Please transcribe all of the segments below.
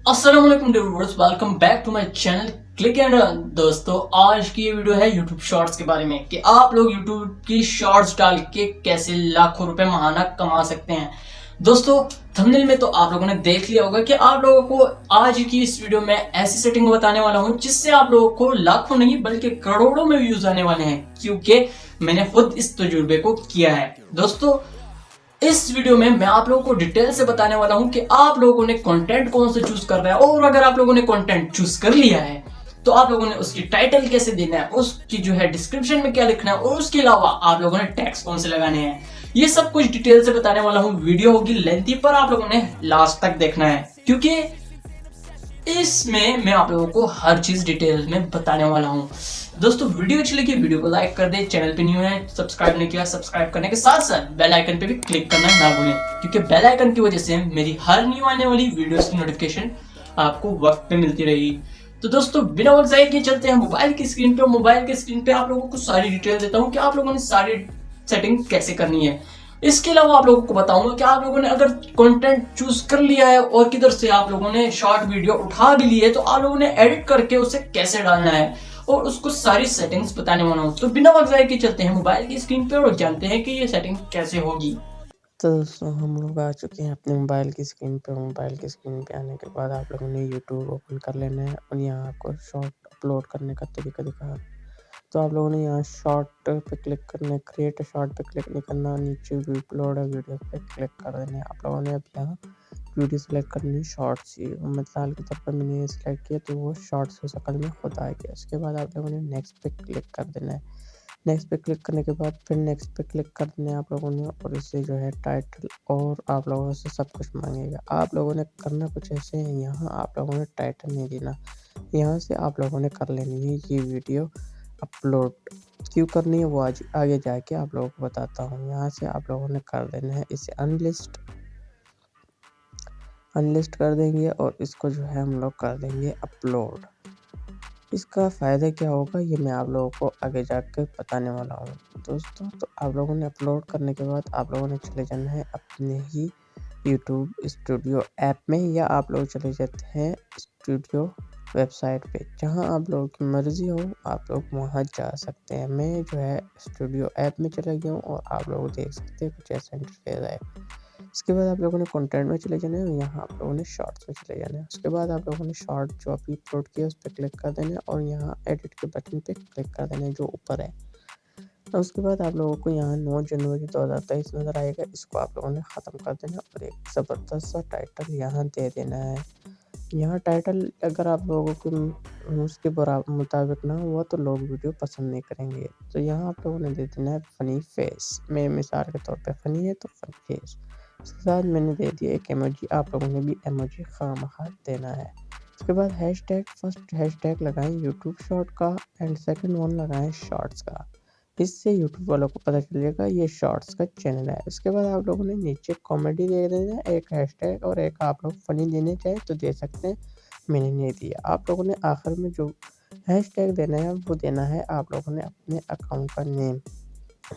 अस्सलाम वालेकुम viewers, welcome back to my channel click and run. दोस्तों, आज की ये वीडियो है यूट्यूब शॉर्ट्स के बारे में कि आप लोग यूट्यूब की शॉर्ट्स डाल के कैसे लाखों रुपए महाना कमा सकते हैं। दोस्तों, थंबनेल में तो आप लोगों ने देख लिया होगा कि आप लोगों को आज की इस वीडियो में ऐसी सेटिंग बताने वाला हूं जिससे आप लोगों को लाखों नहीं बल्कि करोड़ों में व्यूज आने वाले हैं, क्योंकि मैंने खुद इस तजुर्बे को किया है। दोस्तों, इस वीडियो में मैं आप लोगों को डिटेल से बताने वाला हूं कि आप लोगों ने कंटेंट कौन सा चूज करना है, और अगर आप लोगों ने कंटेंट चूज कर लिया है तो आप लोगों ने उसकी टाइटल कैसे देना है, उसकी जो है डिस्क्रिप्शन में क्या लिखना है, और उसके अलावा आप लोगों ने टैग्स कौन से लगाने हैं, ये सब कुछ डिटेल से बताने वाला हूं। वीडियो होगी लेंथी, पर आप लोगों ने लास्ट तक देखना है, क्योंकि इसमें मैं आप लोगों को हर चीज डिटेल में बताने वाला हूं। दोस्तों, वीडियो अच्छी लगी वीडियो को लाइक कर दे, चैनल पे न्यू है सब्सक्राइब नहीं किया सब्सक्राइब करने के साथ साथ बेल आइकन पे भी क्लिक करना ना भूलें, क्योंकि बेल आइकन की वजह से मेरी हर न्यू आने वाली वीडियोस की नोटिफिकेशन आपको वक्त पे मिलती रहेगी। तो दोस्तों, बिना वक्त जाए के चलते हैं मोबाइल की स्क्रीन पे। मोबाइल की स्क्रीन पे आप लोगों को सारी डिटेल देता हूँ कि आप लोगों ने सारी सेटिंग कैसे करनी है। इसके अलावा आप लोगों को बताऊंगा कि आप लोगों ने अगर कंटेंट चूज कर लिया है और किधर से आप लोगों ने शॉर्ट वीडियो उठा भी ली है, तो आप लोगों ने एडिट करके उसे कैसे डालना है और उसको सारी सेटिंग्स बताने वाला हूँ। तो बिना वक्त जाए के चलते हैं मोबाइल की स्क्रीन पे और जानते हैं कि ये सेटिंग कैसे होगी। तो दोस्तों हम लोग आ चुके हैं अपने मोबाइल की स्क्रीन पे। मोबाइल की स्क्रीन पे आने के बाद आप लोगों ने यूट्यूब ओपन कर लेना है और यहाँ आपको शॉर्ट अपलोड करने का तरीका दिखा। तो आप लोगों ने यहाँ शॉर्ट पे क्लिक करना है, क्रिएट शॉर्ट पे क्लिक नहीं करना, नीचे अपलोड वीडियो पे क्लिक कर देना है। आप लोगों ने अब यहाँ वीडियो सेलेक्ट करनी है शॉर्ट्स ही, मिसाल के तौर पर मैंने ये सिलेक्ट किया तो वो शॉर्ट्स की शक्ल में खुद आ गया। उसके बाद आप लोगों ने नेक्स्ट पे क्लिक कर देना है। नेक्स्ट पे क्लिक करने के बाद फिर नेक्स्ट पे क्लिक कर देना है आप लोगों ने, और इससे जो है टाइटल और आप लोगों से सब कुछ मांगेगा। आप लोगों ने करना कुछ ऐसे है, यहाँ आप लोगों ने टाइटल नहीं देना, यहाँ से आप लोगों ने कर लेनी है ये वीडियो अपलोड। क्यों करनी है वो आज आगे जाके आप लोगों को बताता हूँ। यहाँ से आप लोगों ने कर देना है इसे अनलिस्ट कर देंगे और इसको जो है हम लोग कर देंगे अपलोड। इसका फ़ायदा क्या होगा ये मैं आप लोगों को आगे जाकर बताने वाला हूँ दोस्तों। तो आप लोगों ने अपलोड करने के बाद आप लोगों ने चले जाना है अपने ही यूट्यूब स्टूडियो ऐप में, या आप लोग चले जाते हैं स्टूडियो वेबसाइट पे, जहाँ आप लोगों की मर्ज़ी हो आप लोग वहाँ जा सकते हैं। मैं जो है स्टूडियो ऐप में चला गया हूँ और आप लोग देख सकते हैं कुछ ऐसा इंटरफेस है। इसके बाद आप लोगों ने कंटेंट में चले जाना है, यहाँ आप लोगों ने शॉर्ट्स में चले जाना है। उसके बाद आप लोगों ने शॉर्ट जो अभी अपलोड किया उस पर क्लिक कर देना है और यहाँ एडिट के बटन पे क्लिक कर देना है जो ऊपर है। और उसके बाद आप लोगों को यहाँ 9 जनवरी 2023 नज़र आएगा, इसको आप लोगों ने ख़त्म कर देना और एक ज़बरदस्त सा टाइटल यहाँ दे देना है। यहाँ टाइटल अगर आप लोगों को उसके मुताबिक ना हुआ तो लोग वीडियो पसंद नहीं करेंगे। तो यहाँ आप लोगों ने दे देना है फ़नी फेस। मैं मिसाल के तौर पे फ़नी है तो फ़नी फेस। उसके साथ मैंने दे दिया एक इमोजी, आप लोगों ने भी इमोजी खामखा देना है। उसके बाद हैशटैग, फर्स्ट हैशटैग लगाएं यूट्यूब शॉर्ट का एंड सेकंड वन लगाएं शॉर्ट्स का। इससे यूट्यूब वालों को पता चलेगा ये शॉर्ट्स का चैनल है। उसके बाद आप लोगों ने नीचे कॉमेडी दे देना है, एक हैशटैग, और एक आप लोग फ़नी देने चाहे तो दे सकते हैं, मैंने नहीं दिया। आप लोगों ने आखिर में जो हैशटैग देना है वो देना है आप लोगों ने अपने अकाउंट का नेम।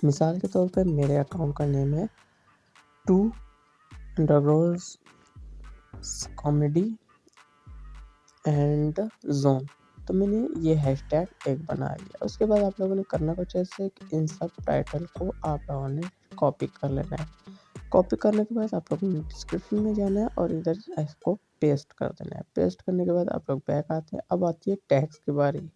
मिसाल के तौर पर मेरे अकाउंट का नेम है टू अंडरग्रोज कॉमेडी एंड जोन, तो मैंने ये हैशटैग एक बना लिया। उसके बाद आप लोगों ने करना कुछ ऐसे कि इन सब टाइटल को आप लोगों ने कॉपी कर लेना है। कॉपी करने के बाद आप लोगों ने डिस्क्रिप्शन में जाना है और इधर इसको पेस्ट कर देना है। पेस्ट करने के बाद आप लोग बैक आते हैं। अब आती है टैग्स की बारी।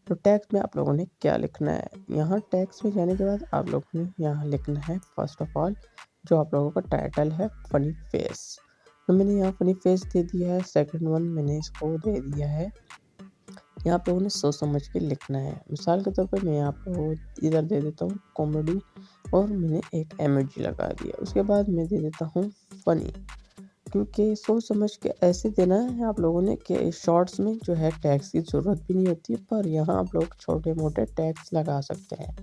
तो टैग्स में आप लोगों ने क्या लिखना है, यहाँ टैग्स में जाने के बाद आप लोगों ने यहाँ लिखना है फर्स्ट ऑफ ऑल जो आप लोगों का टाइटल है फ़नी फेस, तो मैंने यहाँ फ़नी फेस दे दिया है। सेकंड वन मैंने इसको दे दिया है, यहाँ पे उन्हें सोच समझ के लिखना है। मिसाल के तौर पे मैं आपको इधर दे देता हूँ कॉमेडी और मैंने एक इमोजी लगा दिया। उसके बाद मैं दे देता हूँ फ़नी, क्योंकि सोच समझ के ऐसे देना है आप लोगों ने कि शॉर्ट्स में जो है टैग्स की ज़रूरत भी नहीं होती है, पर यहाँ आप लोग छोटे मोटे टैग्स लगा सकते हैं।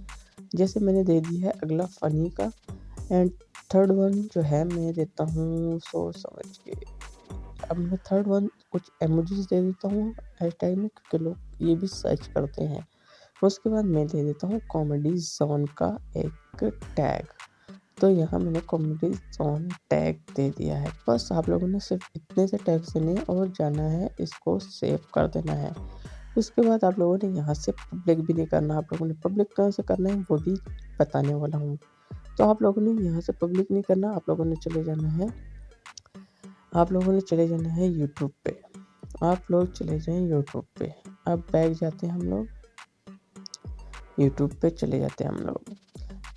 जैसे मैंने दे दी है अगला फ़नी का, एंड थर्ड वन जो है मैं देता हूँ सोच समझ के। अब मैं थर्ड वन कुछ इमोजीज दे देता हूँ हैशटैग में, क्योंकि लोग ये भी सर्च करते हैं। उसके बाद मैं दे देता हूँ कॉमेडी जोन का एक टैग। तो यहाँ मैंने कॉमेडी जोन टैग दे दिया है। बस आप लोगों ने सिर्फ इतने से टैग देने हैं और जाना है इसको सेव कर देना है। उसके बाद आप लोगों ने यहाँ से पब्लिक भी नहीं करना, आप लोगों ने पब्लिक कहाँ से करना है वो भी बताने वाला हूँ। तो आप लोगों ने यहाँ से पब्लिक नहीं करना, आप लोगों ने चले जाना है यूट्यूब पे। आप लोग चले जाएं यूट्यूब पे। अब बैक जाते हैं हम लोग, यूट्यूब पे चले जाते हैं हम लोग।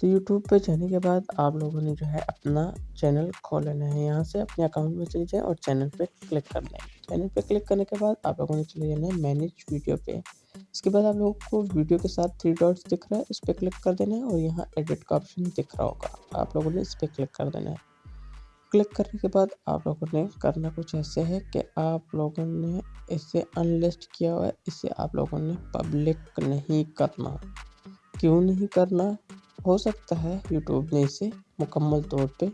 तो यूट्यूब पे जाने के बाद आप लोगों ने जो है अपना चैनल खोल लेना है। यहाँ से अपने अकाउंट में चले जाएं और चैनल पे क्लिक कर लें। चैनल पे क्लिक करने के बाद आप लोगों ने चले जाना है मैनेज वीडियो पे। इसके बाद आप लोगों को वीडियो के साथ 3 डॉट्स दिख रहा है, इस पर क्लिक कर देना है और यहाँ एडिट का ऑप्शन दिख रहा होगा, आप लोगों ने इस पर क्लिक कर देना है। क्लिक करने के बाद आप लोगों ने करना कुछ ऐसे है कि आप लोगों ने इसे अनलिस्ट किया हुआ है, इसे आप लोगों ने पब्लिक नहीं करना। क्यों नहीं करना? हो सकता है यूट्यूब ने इसे मुकम्मल तौर पे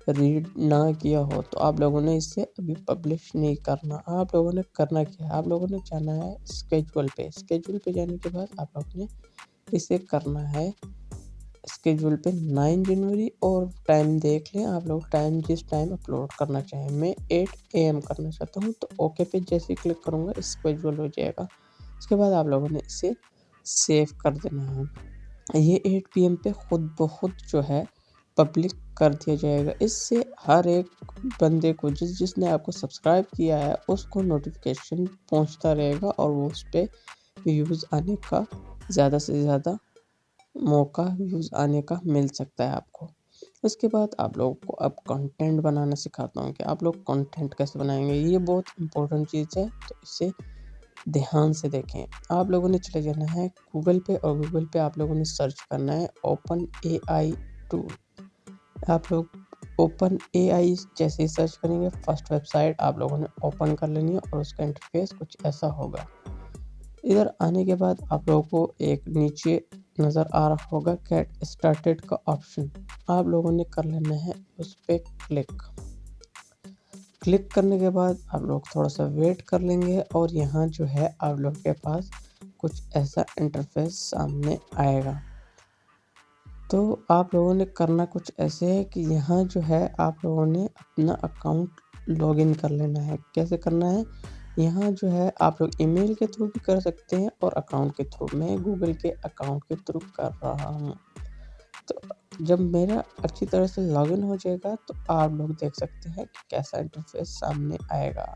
रीड ना किया हो, तो आप लोगों ने इसे अभी पब्लिश नहीं करना। आप लोगों ने करना क्या है, आप लोगों ने जाना है स्केड्यूल पे। स्केड्यूल पे जाने के बाद आप लोगों ने इसे करना है स्केड्यूल पे 9 जनवरी और टाइम देख लें आप लोग, टाइम जिस टाइम अपलोड करना चाहें। मैं 8 AM करना चाहता हूँ, तो ओके पे जैसे ही क्लिक करूँगा स्केड्यूल हो जाएगा। उसके बाद आप लोगों ने इसे सेव कर देना है। ये 8 PM पे खुद ब खुद जो है पब्लिक कर दिया जाएगा। इससे हर एक बंदे को जिसने आपको सब्सक्राइब किया है उसको नोटिफिकेशन पहुंचता रहेगा और वो उस पर व्यूज़ आने का ज़्यादा से ज़्यादा मौका व्यूज़ आने का मिल सकता है आपको। उसके बाद आप लोगों को अब कंटेंट बनाना सिखाता हूँ कि आप लोग कंटेंट कैसे बनाएंगे। ये बहुत इंपॉर्टेंट चीज़ है, तो इसे ध्यान से देखें। आप लोगों ने चले जाना है गूगल पे और गूगल पे आप लोगों ने सर्च करना है ओपन AI टूल। आप लोग ओपन AI जैसे ही सर्च करेंगे फर्स्ट वेबसाइट आप लोगों ने ओपन कर लेनी है और उसका इंटरफेस कुछ ऐसा होगा। इधर आने के बाद आप लोगों को एक नीचे नज़र आ रहा होगा गेट स्टार्टेड का ऑप्शन, आप लोगों ने कर लेना है उस पर क्लिक करने के बाद आप लोग थोड़ा सा वेट कर लेंगे और यहाँ जो है आप लोग के पास कुछ ऐसा इंटरफेस सामने आएगा। तो आप लोगों ने करना कुछ ऐसे है कि यहाँ जो है आप लोगों ने अपना अकाउंट लॉगिन कर लेना है। कैसे करना है? यहाँ जो है आप लोग ईमेल के थ्रू भी कर सकते हैं और अकाउंट के थ्रू। मैं गूगल के अकाउंट के थ्रू कर रहा हूँ। तो जब मेरा अच्छी तरह से लॉगिन हो जाएगा तो आप लोग देख सकते हैं कि कैसा इंटरफेस सामने आएगा।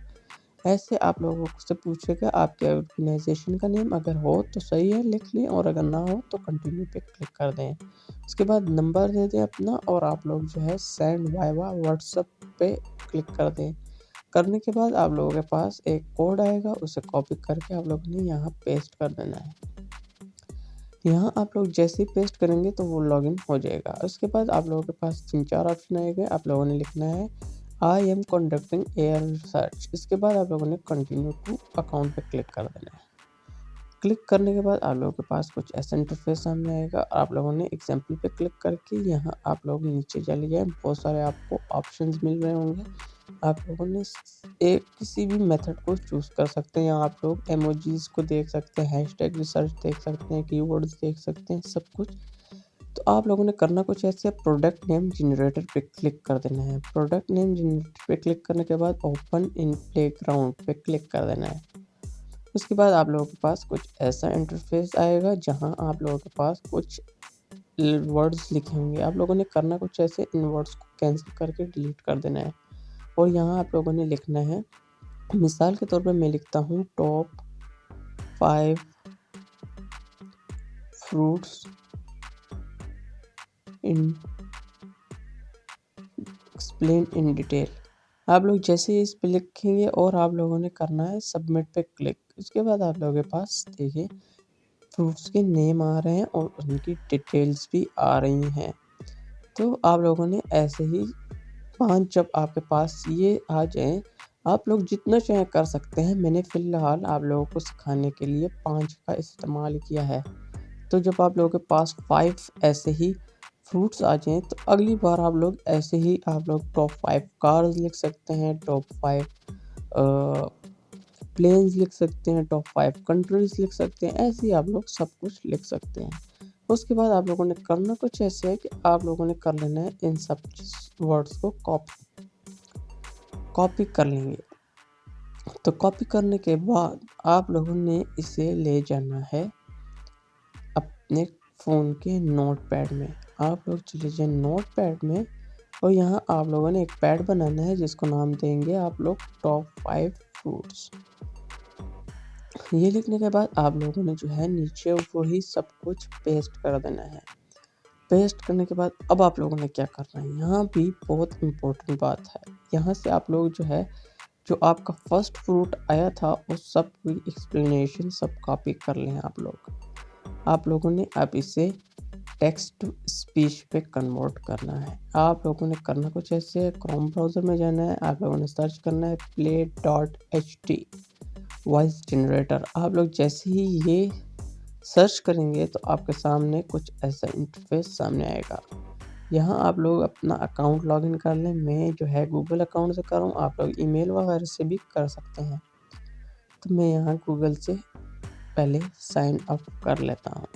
ऐसे आप लोगों से पूछेगा आपके ऑर्गेनाइजेशन का नेम, अगर हो तो सही है लिख लें और अगर ना हो तो कंटिन्यू पे क्लिक कर दें। उसके बाद नंबर दे दें अपना और आप लोग जो है सेंड वाइवा व्हाट्सएप पे क्लिक कर दें। करने के बाद आप लोगों के पास एक कोड आएगा, उसे कॉपी करके आप लोगों ने यहाँ पेस्ट कर देना है। यहाँ आप लोग जैसे ही पेस्ट करेंगे तो वो लॉगिन हो जाएगा। उसके बाद आप लोगों के पास 3-4 ऑप्शन आएंगे, आप लोगों ने लिखना है I am conducting air research. इसके बाद आप लोगों ने कंटिन्यू टू अकाउंट पे क्लिक कर देना है। क्लिक करने के बाद आप लोगों के पास कुछ ऐसा इंटरफेस सामने आएगा। आप लोगों ने एग्जाम्पल पे क्लिक करके यहाँ आप लोग नीचे चले जाएँ, बहुत सारे आपको ऑप्शंस मिल रहे होंगे। आप लोगों ने एक किसी भी मेथड को चूज़ कर सकते हैं। यहाँ आप लोग इमोजीज को देख सकते हैं, हैशटैग रिसर्च देख सकते हैं, कीवर्ड्स देख सकते हैं, सब कुछ। तो आप लोगों ने करना कुछ ऐसे प्रोडक्ट नेम जनरेटर पे क्लिक कर देना है। प्रोडक्ट नेम जनरेटर पे क्लिक करने के बाद ओपन इन प्लेग्राउंड पे क्लिक कर देना है। उसके बाद आप लोगों के पास कुछ ऐसा इंटरफेस आएगा जहां आप लोगों के पास कुछ वर्ड्स लिखे होंगे। आप लोगों ने करना कुछ ऐसे, इन वर्ड्स को कैंसिल करके डिलीट कर देना है और यहाँ आप लोगों ने लिखना है, मिसाल के तौर पर मैं लिखता हूँ top 5 fruits in explain in detail. आप लोग जैसे ही इस पे लिखेंगे और आप लोगों ने करना है सबमिट पे क्लिक। उसके बाद आप लोगों के पास देखिए फ्रूट्स के नेम आ रहे हैं और उनकी डिटेल्स भी आ रही हैं। तो आप लोगों ने ऐसे ही 5 जब आपके पास ये आ जाएँ, आप लोग जितना चाहें कर सकते हैं। मैंने फ़िलहाल आप लोगों को सिखाने के लिए 5 का इस्तेमाल किया है। तो जब आप लोगों के पास 5 ऐसे ही फ्रूट्स आ जाएँ तो अगली बार आप लोग ऐसे ही आप लोग टॉप 5 कार्स लिख सकते हैं, टॉप 5 प्लेन्स लिख सकते हैं, टॉप 5 कंट्रीज़ लिख सकते हैं। ऐसे ही आप लोग सब कुछ लिख सकते हैं। उसके बाद आप लोगों ने करना कुछ ऐसे है कि आप लोगों ने कर लेना है इन सब वर्ड्स को कॉपी कर लेंगे। तो कॉपी करने के बाद आप लोगों ने इसे ले जाना है अपने फ़ोन के नोटपैड में। आप लोग चले जाए नोटपैड में और यहाँ आप लोगों ने एक पैड बनाना है जिसको नाम देंगे आप लोग टॉप 5 फ्रूट्स। ये लिखने के बाद आप लोगों ने जो है नीचे वही सब कुछ पेस्ट कर देना है। पेस्ट करने के बाद अब आप लोगों ने क्या करना है, यहाँ भी बहुत इम्पोर्टेंट बात है। यहाँ से आप लोग जो है जो आपका फर्स्ट फ्रूट आया था उस सब की एक्सप्लेनेशन सब कॉपी कर लें आप लोगों ने अब इसे टेक्स्ट टू स्पीच पे कन्वर्ट करना है। आप लोगों ने करना कुछ ऐसे है, क्रोम ब्राउज़र में जाना है, आप लोगों ने सर्च करना है play.ht वॉइस जनरेटर। आप लोग जैसे ही ये सर्च करेंगे तो आपके सामने कुछ ऐसा इंटरफेस सामने आएगा। यहाँ आप लोग अपना अकाउंट लॉगिन कर लें। मैं जो है गूगल अकाउंट से कर रहा हूँ, आप लोग ईमेल वगैरह से भी कर सकते हैं। तो मैं यहाँ गूगल से पहले साइन अप कर लेता हूँ।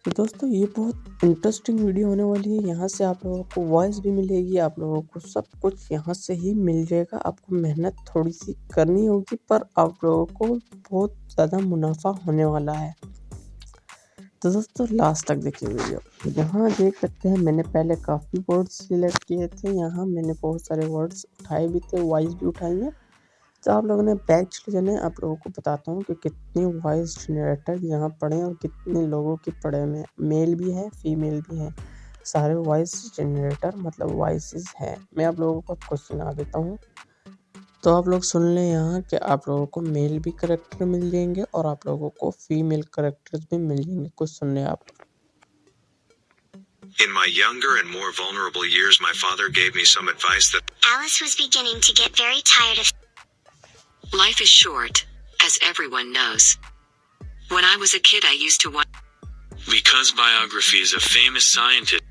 तो दोस्तों ये बहुत इंटरेस्टिंग वीडियो होने वाली है। यहाँ से आप लोगों को वॉइस भी मिलेगी, आप लोगों को सब कुछ यहाँ से ही मिल जाएगा। आपको मेहनत थोड़ी सी करनी होगी पर आप लोगों को बहुत ज़्यादा मुनाफा होने वाला है। तो दोस्तों लास्ट तक देखिए वीडियो। यहाँ देख सकते हैं मैंने पहले काफ़ी वर्ड्स सिलेक्ट किए थे, यहाँ मैंने बहुत सारे वर्ड्स उठाए भी थे, वॉइस भी उठाई है। तो आप लोगों ने बैक चले जाना है। आप लोगों को बताता हूँ कि कितने वॉइस जनरेटर यहाँ पड़े हैं और कितने लोगों के पड़े में मेल भी है फीमेल भी है। सारे वॉइस जनरेटर मतलब वॉइसेस हैं। मैं आप लोगों को कुछ सुना देता हूँ तो आप लोग सुन लें यहाँ कि आप लोगों को मेल भी करेक्टर मिल जाएंगे और आप लोगों को फीमेल करेक्टर्स भी मिल जाएंगे। कुछ सुन लें आप। In my younger and more vulnerable years, my father gave me some advice that Alice was beginning to get very tired of. Life is short, as everyone knows. When I was a kid, I used to watch. because biographies of famous scientists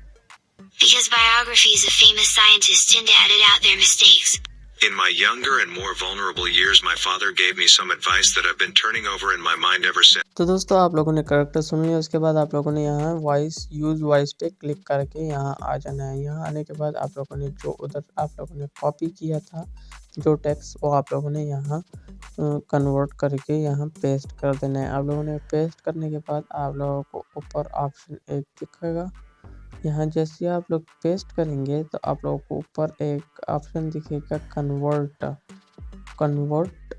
Because biographies of famous scientists tend to edit out their mistakes. in my younger and more vulnerable years, my father gave me some advice that I've been turning over in my mind ever since. तो दोस्तों आप लोगों ने character सुन लिया। उसके बाद आप लोगों ने यहाँ वॉइस यूज़ वॉइस पे क्लिक करके यहाँ आ जाना है। यहाँ आने के बाद आप लोगों ने जो उधर आप लोगों ने कॉपी किया था जो टेक्स्ट वो आप लोगों ने यहाँ कन्वर्ट करके यहाँ पेस्ट कर देना है। आप लोगों ने पेस्ट करने के बाद आप लोगों को ऊपर ऑप्शन एक दिखेगा। यहाँ जैसे आप लोग पेस्ट करेंगे तो आप लोगों को ऊपर एक ऑप्शन दिखेगा कन्वर्ट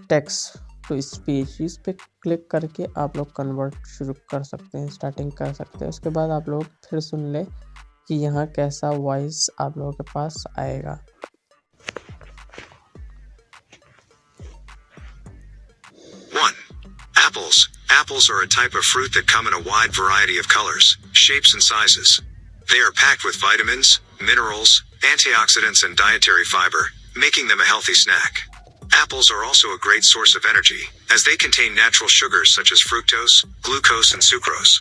टेक्स्ट टू स्पीच। इस पे क्लिक करके आप लोग कन्वर्ट शुरू कर सकते हैं, स्टार्टिंग कर सकते हैं। उसके बाद आप लोग फिर सुन ले कि यहाँ कैसा वॉइस आप लोगों के पास आएगा। Apples. Apples are a type of fruit that come in a wide variety of colors, shapes and sizes. They are packed with vitamins, minerals, antioxidants and dietary fiber, making them a healthy snack. Apples are also a great source of energy, as they contain natural sugars such as fructose, glucose and sucrose.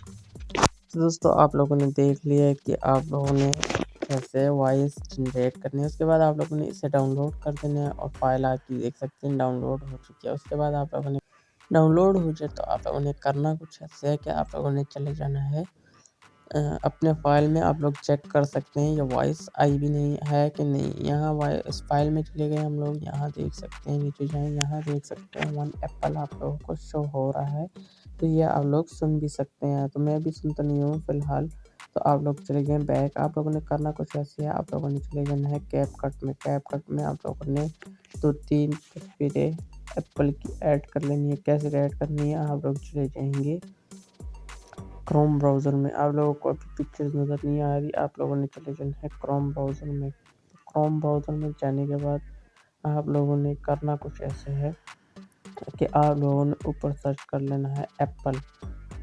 तो दोस्तों आप लोगों ने देख लिया कि आप लोगों ने कैसे वॉइस जनरेट करनी है। उसके बाद आप लोगों ने इसे डाउनलोड कर देना है और फाइल आपकी देख सकते हैं डाउनलोड हो चुकी है। उसके बाद आप लोगों ने डाउनलोड हो जाए तो आप लोगों ने करना कुछ ऐसे है कि आप लोगों ने चले जाना है अपने फाइल में। आप लोग चेक कर सकते हैं ये वॉइस आई भी नहीं है कि नहीं। यहाँ इस फाइल में चले गए हम लोग, यहाँ देख सकते हैं नीचे जाएँ, यहाँ देख सकते हैं 1 एप्पल आप लोगों को शो हो रहा है। तो ये आप लोग सुन भी सकते हैं। तो मैं भी सुनता नहीं हूँ फ़िलहाल। तो आप लोग चले गए बैक। आप लोगों ने करना कुछ ऐसे है, आप लोगों ने चले जाना है कैपकट में। कैपकट में आप लोगों ने 2-3 तस्वीरें एप्पल की ऐड कर लेनी है। कैसे ऐड करनी है, आप लोग चले जाएंगे क्रोम ब्राउज़र में। आप लोगों को अभी पिक्चर्स नज़र नहीं आ रही, आप लोगों ने चले जाना है क्रोम ब्राउज़र में। क्रोम ब्राउज़र में जाने के बाद आप लोगों ने करना कुछ ऐसे है कि आप लोगों ने ऊपर सर्च कर लेना है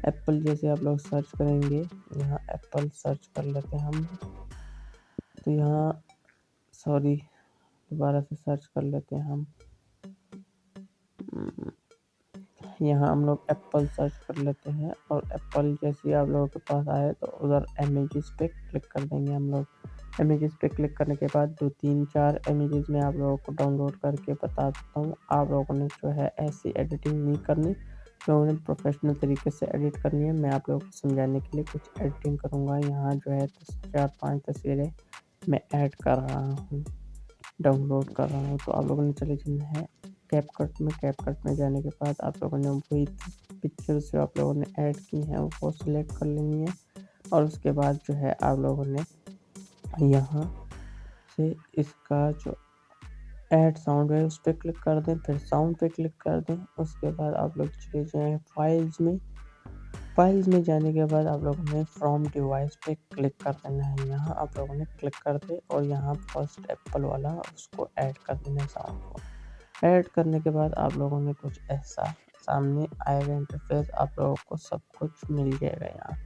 एप्पल जैसे आप लोग सर्च करेंगे, यहाँ एप्पल सर्च कर लेते हैं हम। तो यहाँ दोबारा से सर्च कर लेते हैं हम। यहाँ हम लोग एप्पल सर्च कर लेते हैं और एप्पल जैसे आप लोगों के पास आए तो उधर इमेजेस पे क्लिक कर देंगे हम लोग। इमेजेस पे क्लिक करने के बाद 2-3-4 इमेजेस में आप लोगों को डाउनलोड करके बता देता हूँ। आप लोगों ने जो है ऐसी एडिटिंग नहीं करनी, लोगों ने प्रोफेशनल तरीके से एडिट करनी है। मैं आप लोगों को समझाने के लिए कुछ एडिटिंग करूँगा। यहाँ जो है 4-5 तस्वीरें मैं ऐड कर रहा हूँ, डाउनलोड कर रहा हूँ। तो आप लोगों ने चले जाना है कैपकट में। कैपकट में जाने के बाद आप लोगों ने वही पिक्चर्स जो आप लोगों ने ऐड की हैं वो सिलेक्ट कर लेनी है, और उसके बाद जो है आप लोगों ने यहाँ से इसका जो ऐड साउंड है उस पर क्लिक कर दें, फिर साउंड पे क्लिक कर दें। उसके बाद आप लोग चले जाएँ फाइल्स में। फाइल्स में जाने के बाद आप लोगों ने फ्रॉम डिवाइस पे क्लिक कर देना है। यहाँ आप लोगों ने क्लिक कर दे और यहाँ फर्स्ट एप्पल वाला उसको ऐड कर देना है, साउंड को। ऐड करने के बाद आप लोगों ने कुछ ऐसा सामने आएगा इंटरफेस, आप लोगों को सब कुछ मिल जाएगा।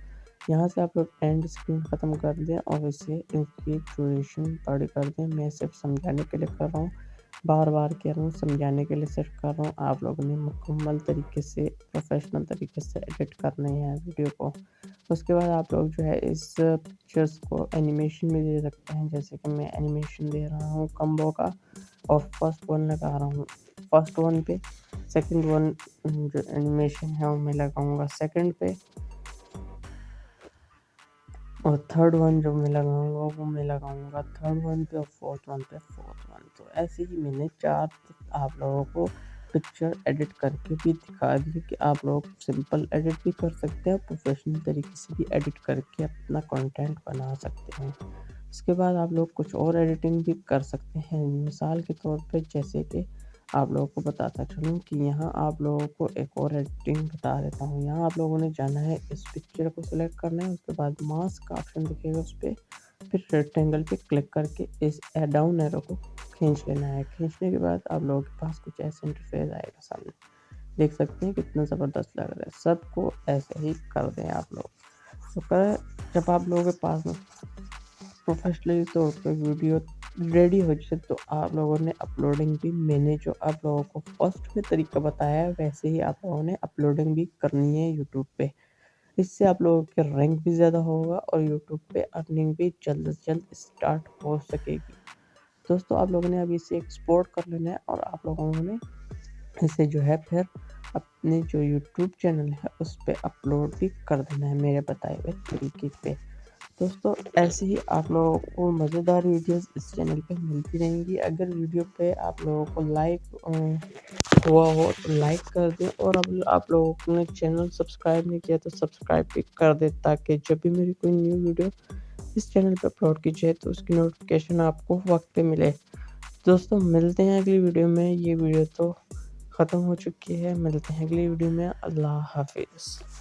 यहाँ से आप लोग एंड स्क्रीन ख़त्म कर दें और इसे इसकी ड्यूरेशन बड़ी कर दें। मैं सिर्फ समझाने के लिए कर रहा हूँ, बार बार कह रहा हूँ, समझाने के लिए सिर्फ कर रहा हूँ। आप लोगों ने मुकम्मल तरीके से प्रोफेशनल तरीके से एडिट करने हैं वीडियो को। उसके बाद आप लोग जो है इस पिक्चर्स को एनिमेशन में दे सकते हैं, जैसे कि मैं एनिमेशन दे रहा हूँ कम्बो का, और फर्स्ट वन लगा रहा हूँ फर्स्ट वन पे, सेकंड वन जो एनिमेशन है वो मैं लगाऊंगा सेकंड पे, और थर्ड वन जो मैं लगाऊंगा वो मैं लगाऊंगा थर्ड वन पे, और फोर्थ वन पे फोर्थ वन। तो ऐसे ही मैंने 4 आप लोगों को पिक्चर एडिट करके भी दिखा दी कि आप लोग सिंपल एडिट भी कर सकते हैं, प्रोफेशनल तरीके से भी एडिट करके अपना कंटेंट बना सकते हैं। उसके बाद आप लोग कुछ और एडिटिंग भी कर सकते हैं। मिसाल के तौर पे जैसे कि आप लोगों को बताता चलूँ कि यहाँ आप लोगों को एक और एडिटिंग बता देता हूँ। यहाँ आप लोगों ने जाना है, इस पिक्चर को सिलेक्ट करना है, उसके बाद मास्क का ऑप्शन दिखेगा उस पर, फिर रेक्टेंगल पे क्लिक करके इस डाउन एरो को खींच लेना है। खींचने के बाद आप लोगों के पास कुछ ऐसे इंटरफेस आएगा सामने, देख सकते हैं कितना ज़बरदस्त लग रहा है। सबको ऐसे ही कर दें आप लोग। तो कर जब आप लोगों के पास प्रोफेशनली तौर पर वीडियो रेडी हो जाए तो आप लोगों ने अपलोडिंग भी, मैंने जो आप लोगों को फर्स्ट में तरीका बताया है वैसे ही आप लोगों ने अपलोडिंग भी करनी है यूट्यूब पे। इससे आप लोगों के रैंक भी ज़्यादा होगा और यूट्यूब पे अर्निंग भी जल्द से जल्द स्टार्ट हो सकेगी। दोस्तों आप लोगों ने अभी इसे एक्सपोर्ट कर लेना है और आप लोगों ने इसे जो है फिर अपने जो यूट्यूब चैनल है उस पर अपलोड भी कर देना है मेरे बताए हुए तरीके पे। दोस्तों ऐसे ही आप लोगों को मज़ेदार वीडियोस इस चैनल पे मिलती रहेंगी। अगर वीडियो पे आप लोगों को लाइक हुआ हो तो लाइक कर दें, और अब आप लोगों ने चैनल सब्सक्राइब नहीं किया तो सब्सक्राइब भी कर दें, ताकि जब भी मेरी कोई न्यू वीडियो इस चैनल पे अपलोड की जाए तो उसकी नोटिफिकेशन आपको वक्त पे मिले। दोस्तों मिलते हैं अगली वीडियो में। ये वीडियो तो ख़त्म हो चुकी है, मिलते हैं अगली वीडियो में। अल्लाह हाफिज़।